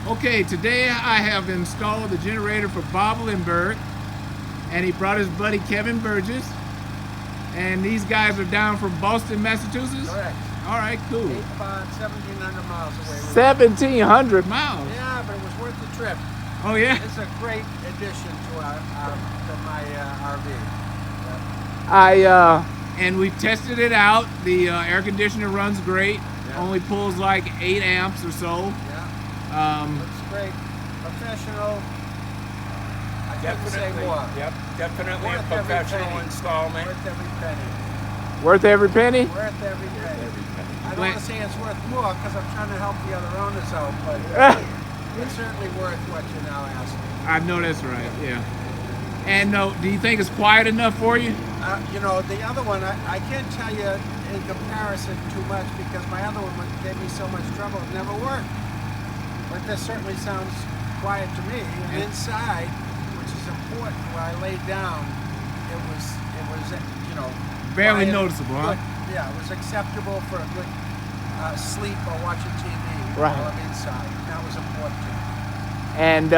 Okay, today I have installed the generator for Bob Lindberg, and he brought his buddy Kevin Burgess, and these guys are down from Boston, Massachusetts? Correct. All right, cool. About 1,700 miles away. 1,700 miles? Yeah, but it was worth the trip. Oh, yeah? It's a great addition to my RV. And we tested it out. The air conditioner runs great. Yeah. Only pulls like 8 amps or so. Yeah. Looks great. Professional. I couldn't say more. Yep, definitely Worth a professional installment. Worth every penny. Worth every penny? Worth every penny. I don't want to say it's worth more because I'm trying to help the other owners out, but it's certainly worth what you're now asking. I know that's right, yeah. And do you think it's quiet enough for you? You know, the other one, I can't tell you in comparison too much because my other one gave me so much trouble, it never worked. But this certainly sounds quiet to me. And inside, which is important, where I laid down, it was you know, Barely quiet, noticeable, huh? Yeah, it was acceptable for a good sleep or watching TV Right. while I'm inside. That was important to me. And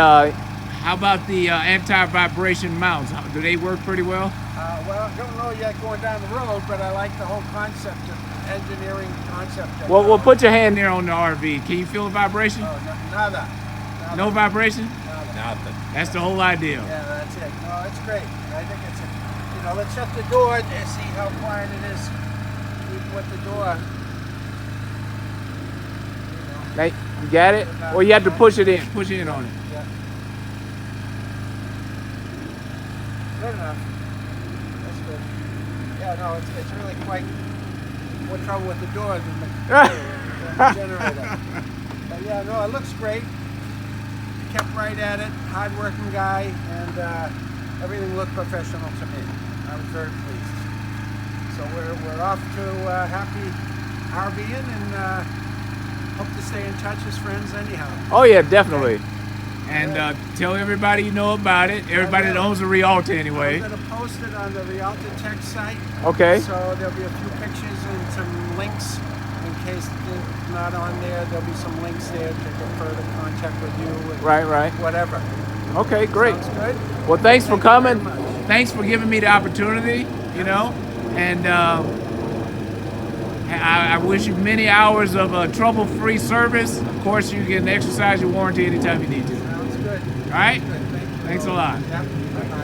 how about the anti-vibration mounts? Do they work pretty well? Well, I don't know yet going down the road, but I like the whole concept of engineering concept. Well, we'll put your hand there on the RV. Can you feel the vibration? Oh, nada. No vibration? Nada. Nothing. That's the whole idea. Yeah, that's it. No, it's great. I think it's, you know, let's shut the door and see how quiet it is. We put the door. Hey, you got it? Or you have to push it in. Push in on it. Yeah. Good enough. That's good. Yeah, no, it's really quite more trouble with the door than the generator. But yeah, no, it looks great. He kept right at it. Hard-working guy, and everything looked professional to me. I was very pleased. So we're off to happy RVing and hope to stay in touch as friends anyhow. Oh yeah, definitely. And tell everybody you know about it. Everybody that owns a Rialta anyway. I'm going to post it on the Rialta Tech site. Okay. So there'll be a few pictures and some links in case it's not on there. There'll be some links there to get further contact with you. And Right. whatever. Okay, great. Sounds good. Well, thanks for coming. You very much. Thanks for giving me the opportunity, you know. And I wish you many hours of trouble-free service. Of course, you can exercise your warranty anytime you need to. Sounds good. All right? Good. Thank you. Thanks a lot. Yeah.